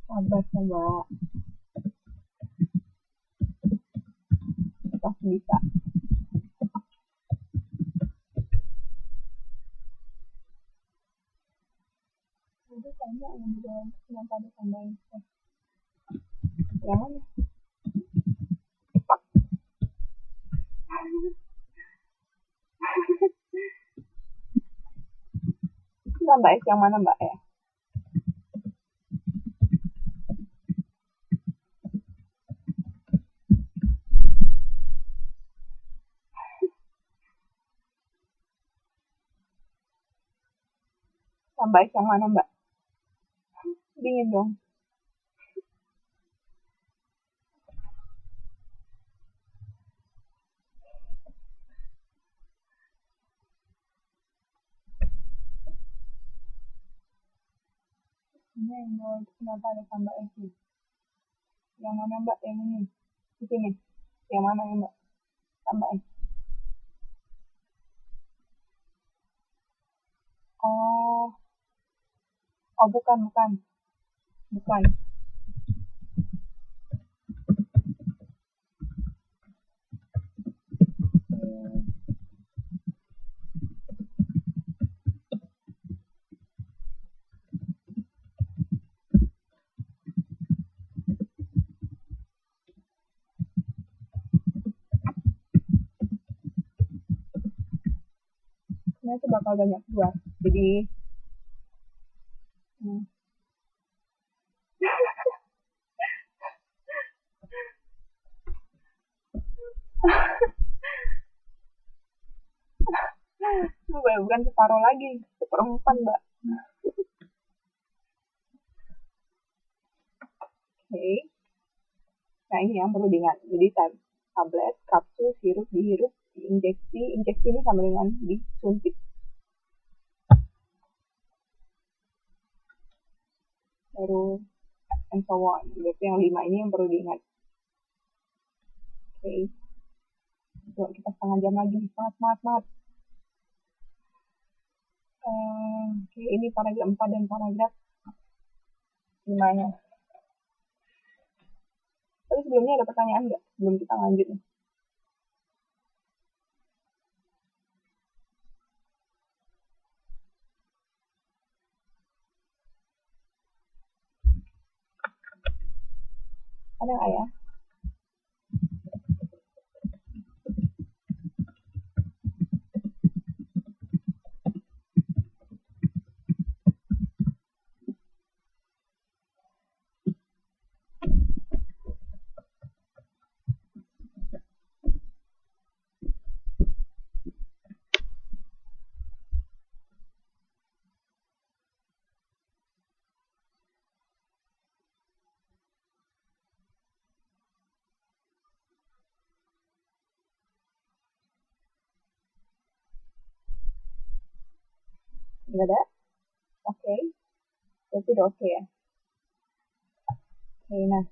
Sabar, coba. Pasti bisa. Jadi kayaknya yang di dalam kenapa ada tambahin stres? Yang mana? Enggak, Mbak S, yang mana Mbak ya? Mbak S yang mana Mbak? Dingin dong. Ini yang bawah itu kenapa ada tambah S? Yang mana Mbak? Yang ini? Di sini. Yang mana ya Mbak? Tambah S. Oh, oh bukan, bukan. Bukan. Sebenarnya itu bakal banyak keluar. Jadi, bukan separuh lagi, seperempat Mbak. Oke. Nah ini yang perlu diingat. Jadi tablet, kapsul, sirup, dihirup, diinjeksi. Injeksi ini sama dengan disuntik. Baru and so on. Berarti yang 5 ini yang perlu diingat. Oke. Yuk kita setengah jam lagi. Semangat. Oke, ini paragraf 4 dan paragraf 5-nya. Tapi sebelumnya ada pertanyaan nggak? Sebelum kita lanjut nih. Ada nggak ya? Nggak ada? Oke. Berarti udah oke ya? Oke, nah.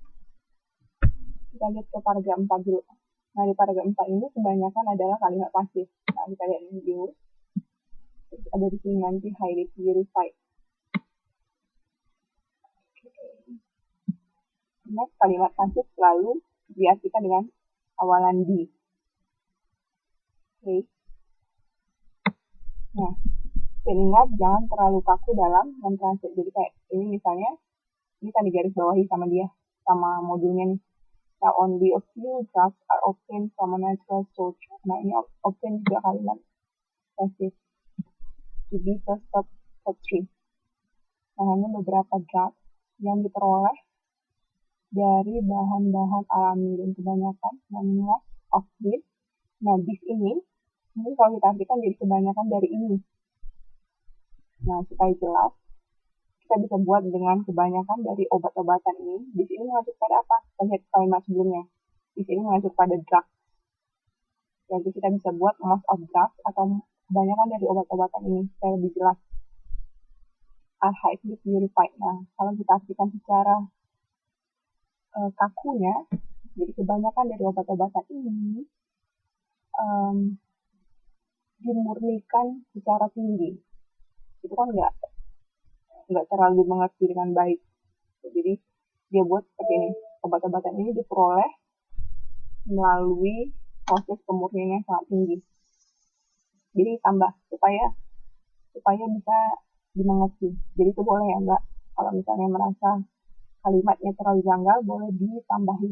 Kita lihat ke paragraf 4 dulu. Nah, di paragraf 4 ini kebanyakan adalah kalimat pasif. Nah, kita lihat ini dulu. Terus ada di sini nanti highly purified. Nah, kalimat pasif selalu diartikan dengan awalan di. Oke. Nah, ingat jangan terlalu kaku dalam mentranslate. Jadi kayak ini misalnya, ini kan digaris bawahi sama dia, sama modulnya nih. Now only a few drugs are obtained from a natural source. Nah, ini obtain juga kalimat pasif. To be first step 3. Nah, hanya beberapa drug yang diperoleh dari bahan-bahan alami dan kebanyakan most of this. Nah, this ini kalau kita artikan jadi kebanyakan dari ini. Nah, supaya jelas, kita bisa buat dengan kebanyakan dari obat-obatan ini. Di sini mengacu pada apa? Kita lihat kalimat sebelumnya. Di sini mengacu pada drug. Jadi kita bisa buat most of drugs atau kebanyakan dari obat-obatan ini supaya lebih jelas. Are highly purified. Nah, kalau kita artikan secara kakunya, jadi kebanyakan dari obat-obatan ini dimurnikan secara tinggi. Itu kan enggak. nggak terlalu dimengerti dengan baik. Jadi dia buat seperti ini. Obat-obatan ini diperoleh melalui proses pemurnian yang sangat tinggi. Jadi tambah supaya bisa dimengerti. Jadi itu boleh ya Mbak, kalau misalnya merasa kalimatnya terlalu janggal, boleh ditambahi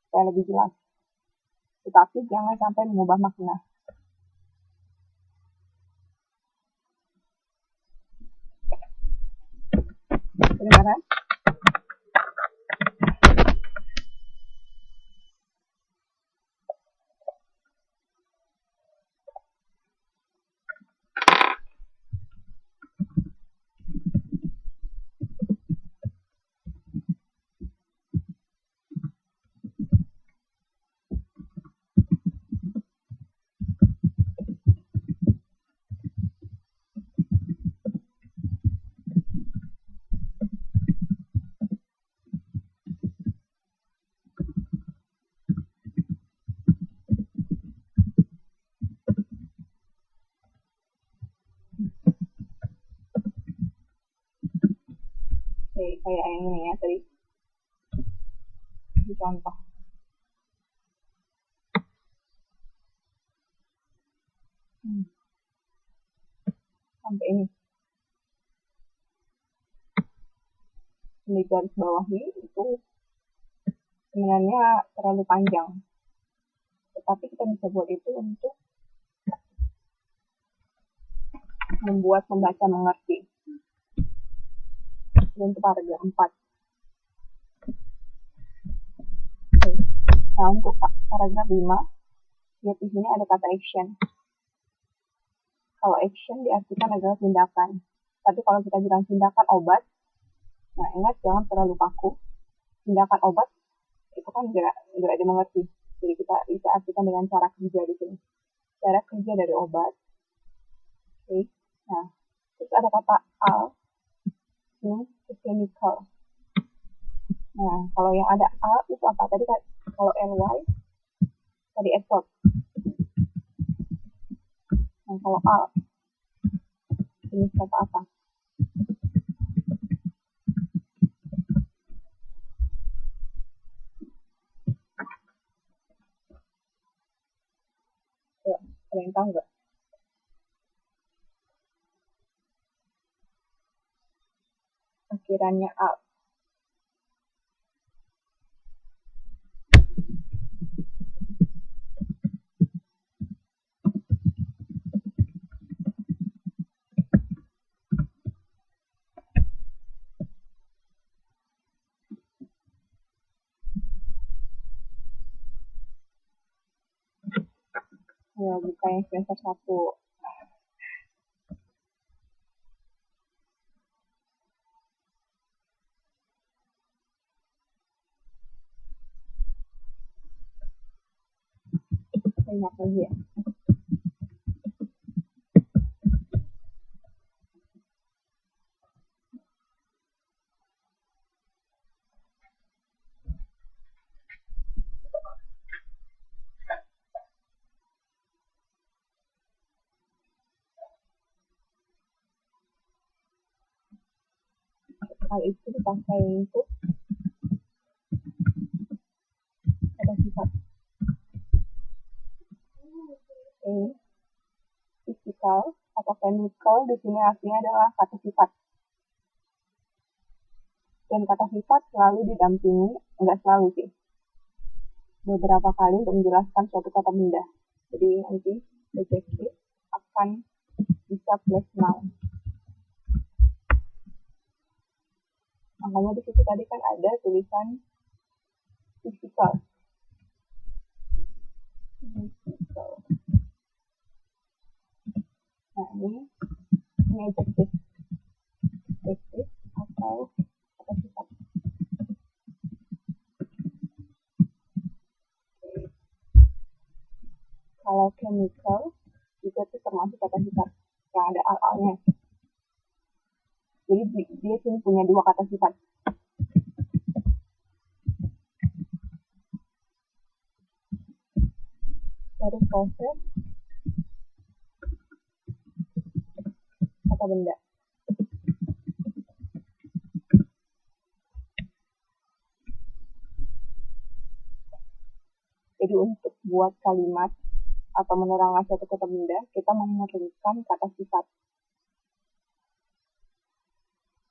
supaya lebih jelas. Tetapi jangan sampai mengubah makna. Kedengaran? Oke, kayak yang ini ya tadi. Di contoh. Sampai ini. Di garis bawahi itu sebenarnya terlalu panjang. Tetapi kita bisa buat itu untuk membuat pembaca mengerti. Dan itu paragraf 4. Nah, untuk paragraf 5, lihat di sini ada kata action. Kalau action diartikan adalah tindakan. Tapi kalau kita bilang tindakan obat, nah ingat jangan terlalu kaku. Tindakan obat itu kan nggak dimengerti. Jadi kita bisa artikan dengan cara kerja di sini. Cara kerja dari obat. Oke. Nah, terus ada kata al, ini chemical. Nah, kalau yang ada al itu apa? Tadi kan kalau ly tadi etop. Nah, kalau al jenis kata apa? Yuk, ada yang tahu nggak? Akhirannya al. Ya, buka yang semester 1. Banyak lagi ya. Hal itu dipakai untuk kata sifat. Physical atau chemical di sini artinya adalah kata sifat. Dan kata sifat selalu didampingi, enggak selalu sih, beberapa kali untuk menjelaskan suatu kata benda. Jadi nanti detektif akan bisa plus noun. Makanya di situ tadi kan ada tulisan physical. Nah ini adjektif atau kata sifat. Kalau chemical juga itu termasuk kata sifat yang ada al-alnya. Jadi dia sini punya dua kata sifat. Dari proses kata benda. Jadi untuk buat kalimat atau menerangkan suatu kata benda, kita memerlukan kata sifat.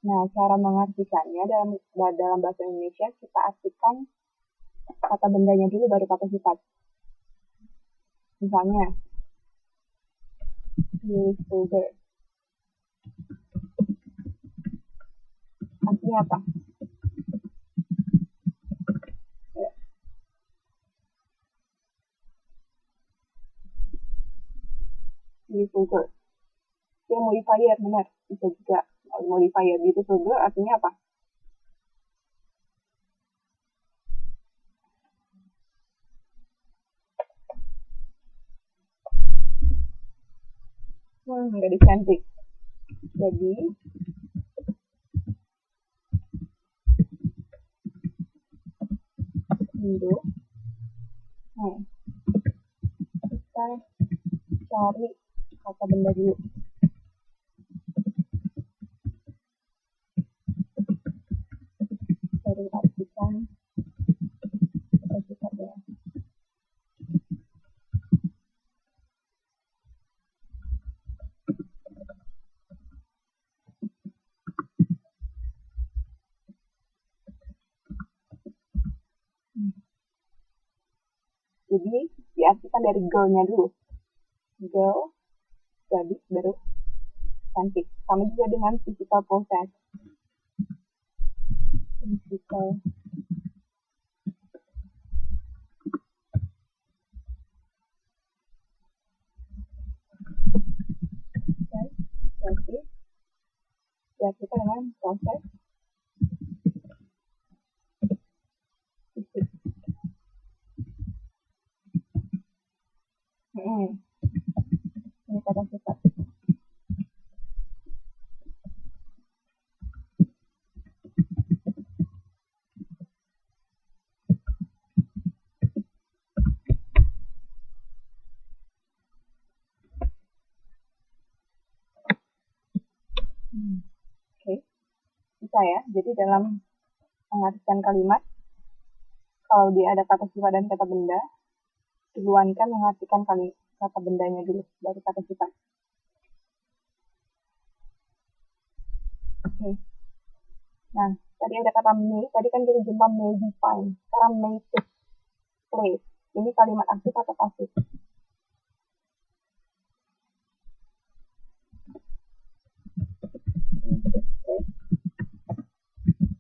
Nah, cara mengartikannya dalam bahasa Indonesia, kita artikan kata bendanya dulu baru kata sifat. Misalnya, YouTuber. Artinya apa? YouTuber. Dia modifier, benar. Bisa juga modifier. YouTuber artinya apa? Gadis cantik. Jadi, untuk kita cari kata benda dulu. Cari artikan kata sifatnya. Jadi diartikan dari girl-nya dulu. Girl, gadis, baru cantik. Sama juga dengan physical process. Physical process diartikan dengan proses fisik. Ini kata sifat. Oke. Bisa ya. Jadi dalam mengartikan kalimat, kalau dia ada kata sifat dan kata benda, duluan kan mengartikan kata bendanya dulu, baru kata sifat. Oke. Nah, tadi ada kata may, tadi kan kita jumpa may define. Sekarang may take place. Ini kalimat aktif atau pasif?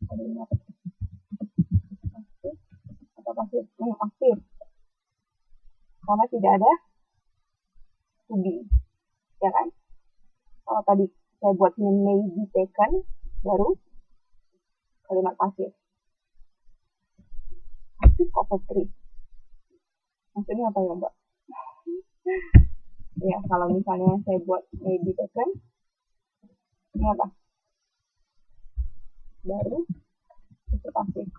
Kalimat aktif atau pasif? Aktif. Karena tidak ada to be, ya kan? Kalau tadi saya buat ini may be taken, baru kalimat pasif. Aktif atau free? Maksudnya apa ya, Mbak? Ya, kalau misalnya saya buat may be taken, ini apa? Baru itu pasif.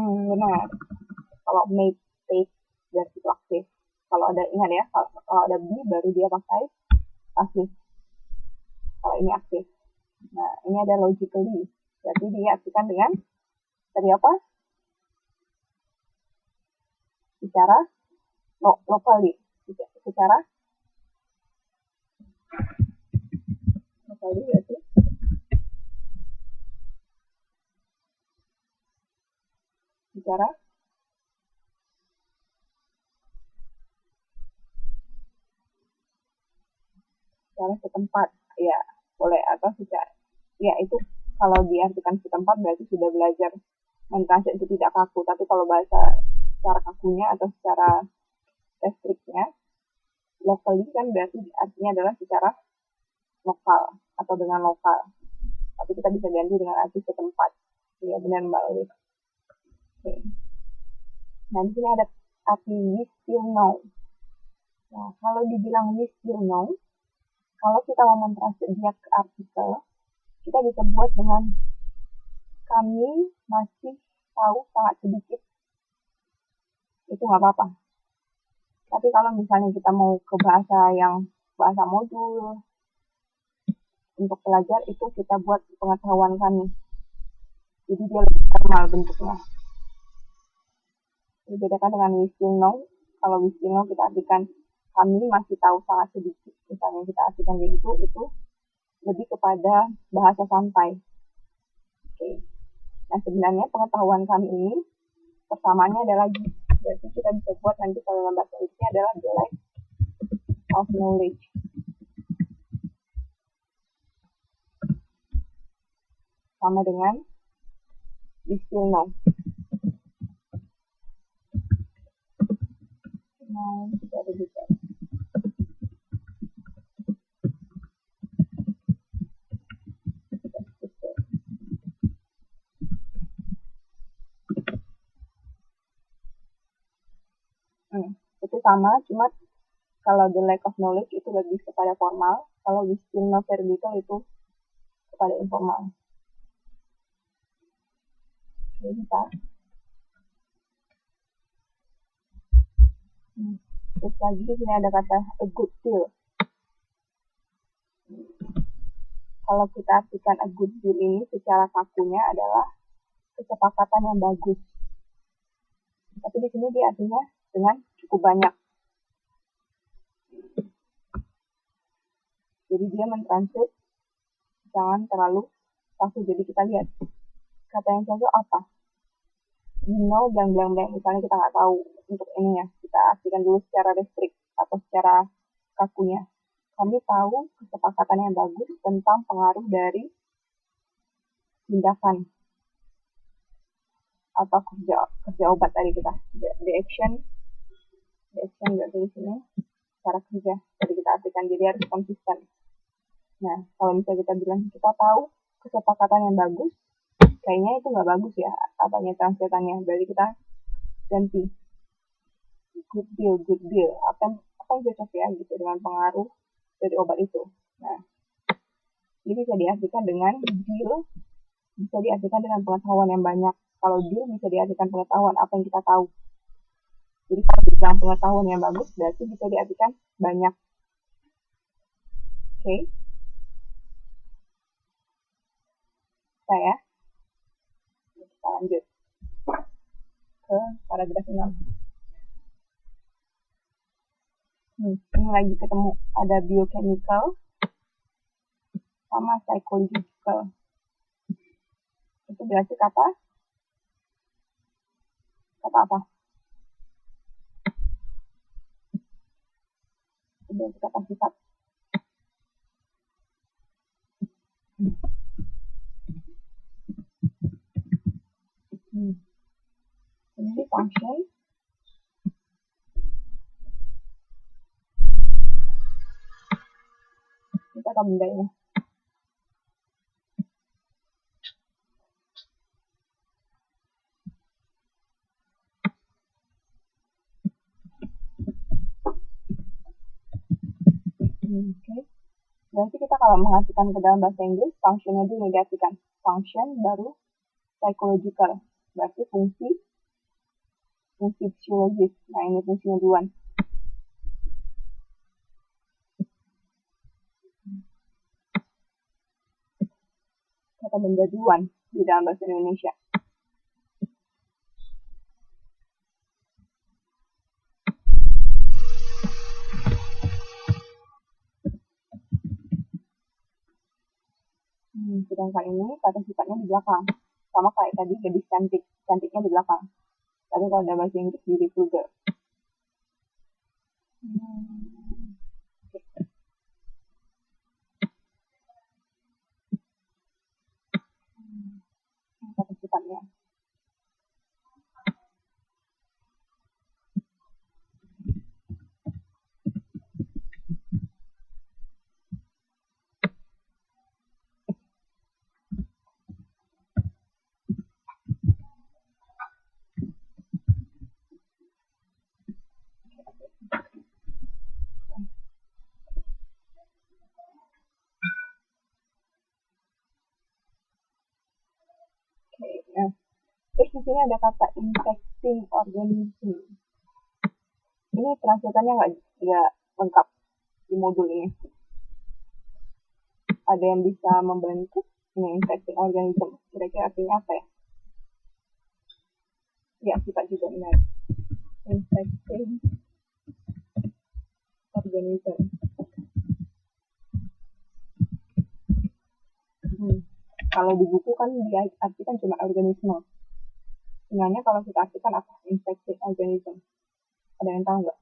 Benar. Kalau may take berarti itu aktif. Kalau ada, ingat ya, kalau ada be baru dia pakai pasif. Kalau ini aktif. Nah, ini ada logically. Berarti diartikan dengan tadi apa? Secara locally. Secara locally berarti secara setempat, ya boleh, atau secara, ya itu kalau diartikan setempat berarti sudah belajar mentranslate itu tidak kaku. Tapi kalau bahasa secara kakunya atau secara restriknya, locally kan berarti artinya adalah secara lokal atau dengan lokal. Tapi kita bisa ganti dengan arti setempat. Ya benar Mbak Lili. Oke. Nah di sini ada arti we still know. Nah kalau dibilang we still know, kalau kita mau mentranslate dia ke artikel, kita bisa buat dengan kami masih tahu sangat sedikit. Itu nggak apa-apa. Tapi kalau misalnya kita mau ke bahasa modul untuk pelajar, itu kita buat pengetahuan kami. Jadi dia lebih formal bentuknya. Dibedakan dengan we still know. Kalau we still know kita artikan kami masih tahu sangat sedikit. Misalnya kita artikan kayak gitu, itu lebih kepada bahasa santai. Oke. Nah sebenarnya pengetahuan kami ini persamaannya ada lagi. Berarti kita bisa buat nanti kalau dalam bahasa Inggrisnya adalah the lack of knowledge. Sama dengan we still know. Nah, kita ada juga. Itu sama, cuma kalau the lack of knowledge itu lebih kepada formal, kalau we still know very little itu kepada informal. Jadi kita terus lagi di sini ada kata a good deal. Kalau kita artikan a good deal ini secara kakunya adalah kesepakatan yang bagus. Tapi di sini dia artinya dengan cukup banyak. Jadi dia mentranslate jangan terlalu kaku. Jadi kita lihat kata yang cocok apa. You know blank. Misalnya kita nggak tahu untuk ini ya, kita artikan dulu secara restrict atau secara kakunya. Kami tahu kesepakatan yang bagus tentang pengaruh dari tindakan atau kerja obat tadi kita. The action berarti di sini cara kerja. Jadi kita artikan, jadi harus konsisten. Nah, kalau misalnya kita bilang kita tahu kesepakatan yang bagus, kayaknya itu nggak bagus ya, apanya translatannya. Berarti kita ganti good deal. Apa yang cocok ya gitu dengan pengaruh dari obat itu. Nah, ini bisa diartikan dengan deal, bisa diartikan dengan pengetahuan yang banyak. Kalau deal bisa diartikan pengetahuan apa yang kita tahu. Jadi kalau bilang pengetahuan yang bagus, berarti bisa diartikan banyak. Oke. Kita lanjut ke paragraf 6. Ini lagi ketemu ada biochemical sama psychological. Itu berarti kata apa? Itu berarti kata sifat. Ini function. Kita akan bendanya. Oke. Berarti kita kalau mengartikan ke dalam bahasa Inggris, functionnya dulu diartikan. Function baru psychological. Berarti fungsi fisiologis. Nah, ini fungsinya duluan. Kata benda duluan di dalam bahasa Indonesia. Sedangkan ini kata sifatnya di belakang. Sama kayak tadi gadis cantik. Cantiknya di belakang. Tapi kalau dalam bahasa Inggris beautiful girl. Kata sifatnya. Nah, terus di sini ada kata infecting organism. Ini translatannya nggak lengkap di modul ini. Ada yang bisa membantu ini infecting organism. Kira-kira artinya apa ya? Ya, sifat juga benar. Infecting organism. Kalau di buku kan dia artikan cuma organisme. Sebenarnya kalau kita artikan apa? Infecting organism. Ada yang tahu nggak?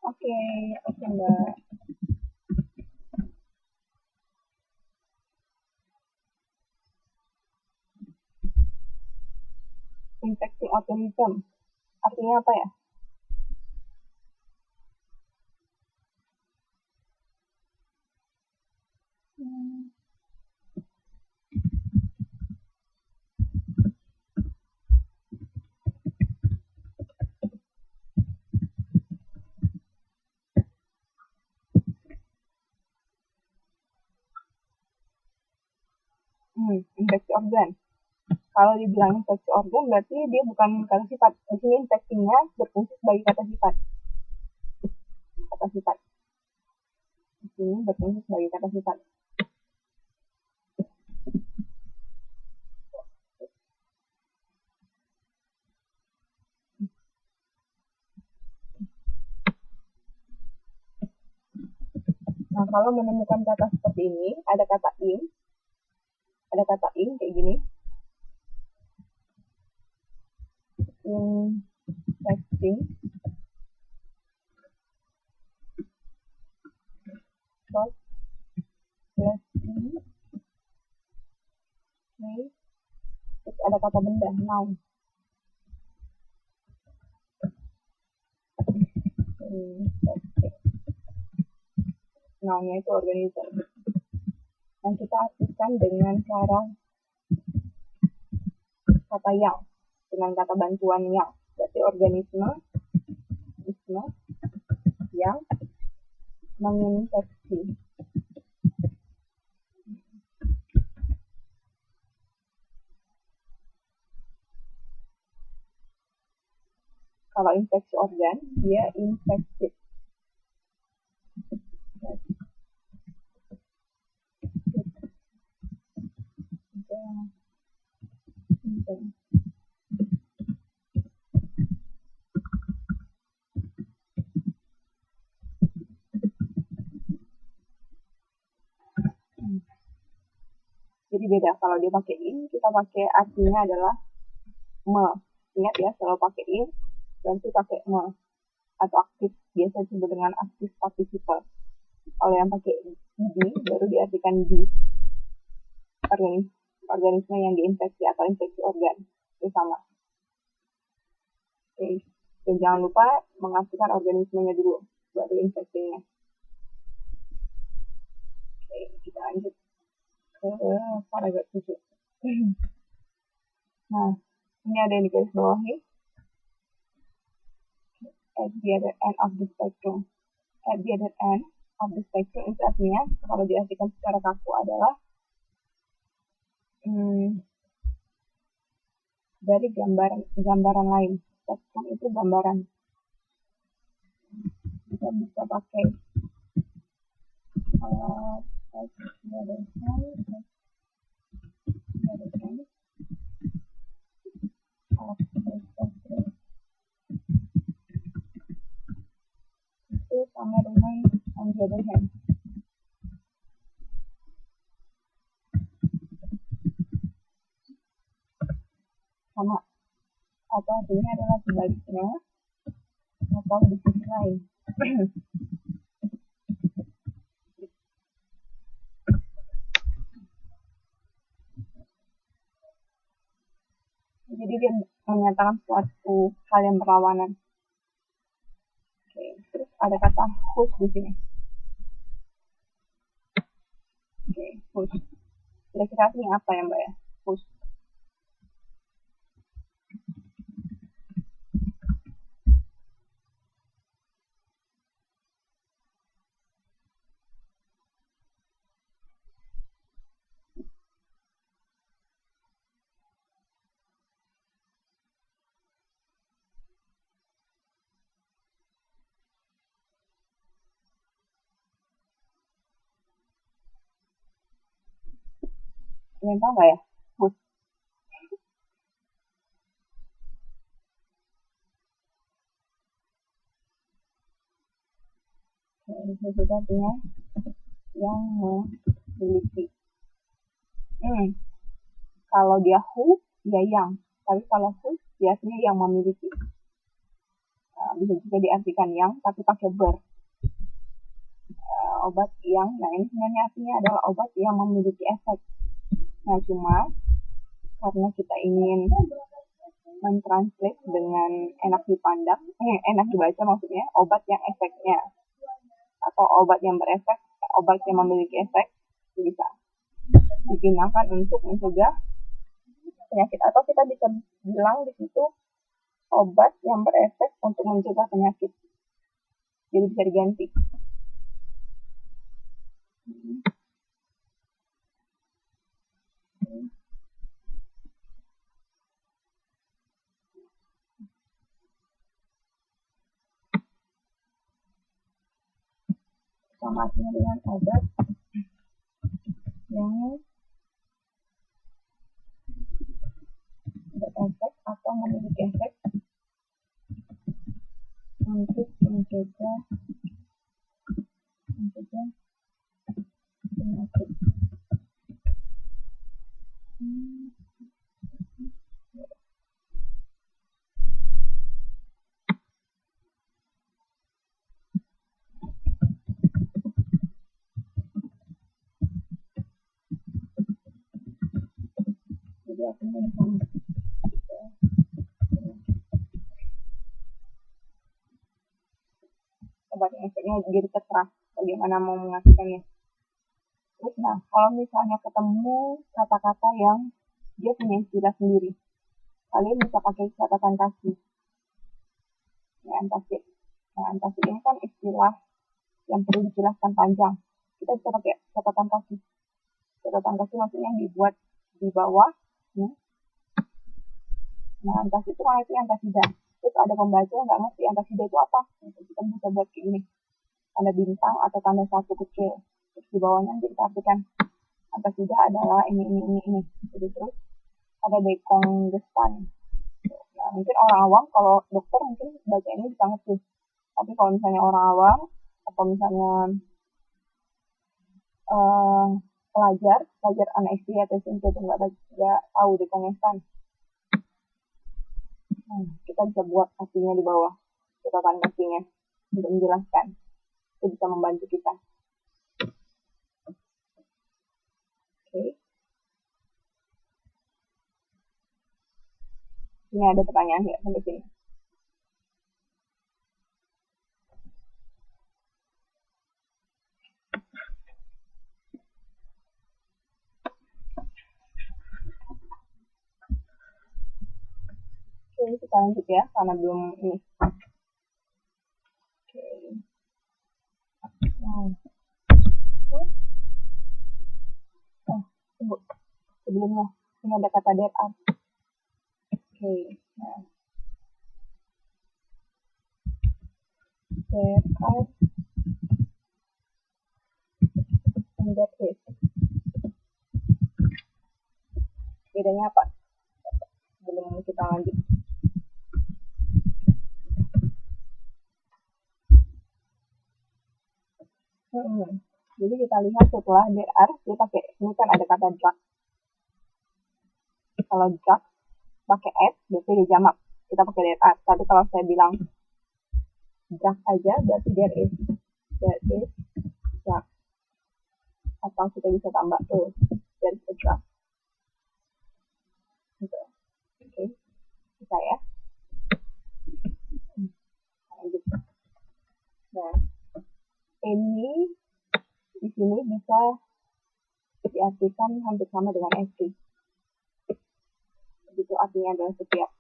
Oke, Mbak. Infecting organism artinya apa ya? Infeksi organ. Kalau dibilang infeksi organ berarti dia bukan kata sifat. Di sini infeksinya berfungsi sebagai kata sifat. Kata sifat. Di sini berfungsi sebagai kata sifat. Nah, kalau menemukan kata seperti ini, ada kata in kayak gini. Infecting plus terus ada kata benda, noun. Nounnya itu organism. Dan kita artikan dengan cara kata yang, dengan kata bantuan yang. Berarti organisme yang menginfeksi. Kalau infeksi organ, dia infected. Jadi beda, kalau dia pakai in, kita pakai artinya adalah me. Ingat ya, selalu pakai in, berarti pakai me. Atau aktif, biasa disebut dengan aktif participle. Kalau yang pakai di, baru diartikan di. Organisme yang diinfeksi atau infeksi organ. Itu sama. Oke. Dan jangan lupa mengasihkan organismenya dulu, baru infeksinya. Oke, kita lanjut ke paragraf 7. Nah, ini ada yang di garis bawahi. At the other end of the spectrum. At the other end of the spectrum itu artinya, kalau diartikan secara kaku adalah dari gambaran lain. Spektrum itu gambaran. Kita bisa pakai itu sama dengan on the other hand. Sama. Atau artinya adalah sebaliknya atau di sisi lain. Jadi dia menyatakan suatu hal yang berlawanan. Oke, terus ada kata whose di sini. Oke, whose. Kira-kira artinya apa ya Mbak ya? Whose. Kalian tahu nggak ya? Food. Itu artinya yang memiliki. Kalau dia who, dia yang. Tapi kalau who, biasanya yang memiliki. Nah, bisa juga diartikan yang, tapi pakai ber. Obat yang, nah ini sebenarnya artinya adalah obat yang memiliki efek. Nah, cuma karena kita ingin mentranslate dengan enak dipandang, enak dibaca maksudnya, obat yang efeknya. Atau obat yang berefek, obat yang memiliki efek, bisa digunakan untuk mencegah penyakit. Atau kita bisa bilang di situ obat yang berefek untuk mencegah penyakit. Jadi bisa diganti. Sama artinya dengan obat yang berefek atau memiliki efek untuk mencegah penyakit. Jadi artinya sama. Obat yang efeknya jadi terserah bagaimana mau mengartikannya. Terus nah, kalau misalnya ketemu kata-kata yang dia punya istilah sendiri, kalian bisa pakai catatan kaki. Ya, antasid. Nah, antasid ini kan istilah yang perlu dijelaskan panjang. Kita bisa pakai catatan kaki. Catatan kaki maksudnya yang dibuat di bawah. Ya. Nah, antasid itu arti antasida. Terus ada pembaca yang nggak ngerti antasida itu apa. Nah, kita bisa buat kayak gini. Tanda bintang atau tanda satu kecil. Terus di bawahnya nanti kita artikan antasida adalah ini. Jadi terus ada dekongestan. Nah, mungkin orang awam kalau dokter mungkin baca ini bisa ngerti. Tapi kalau misalnya orang awam atau misalnya pelajar anestesi atau SMP itu nggak tahu dekongestan. Nah, kita bisa buat artinya di bawah catatan kakinya untuk menjelaskan. Itu bisa membantu kita. Oke. Ini ada pertanyaan ya sampai sini. Oke, kita lanjut ya karena belum ini. Oke. Tunggu. Sebelumnya ini ada kata there are. Oke. Nah. There are and that is. Bedanya apa? Sebelum kita lanjut. Jadi kita lihat setelah there are, dia pakai, ini kan ada kata drug. Kalau drug pakai s, berarti dia jamak. Kita pakai there are. Tapi kalau saya bilang drug aja, berarti there is drug. Atau kita bisa tambah there is a drug. Gitu. Oke. Bisa ya. Lanjut. Nah, ini di sini bisa diartikan hampir sama dengan every. Itu artinya adalah setiap.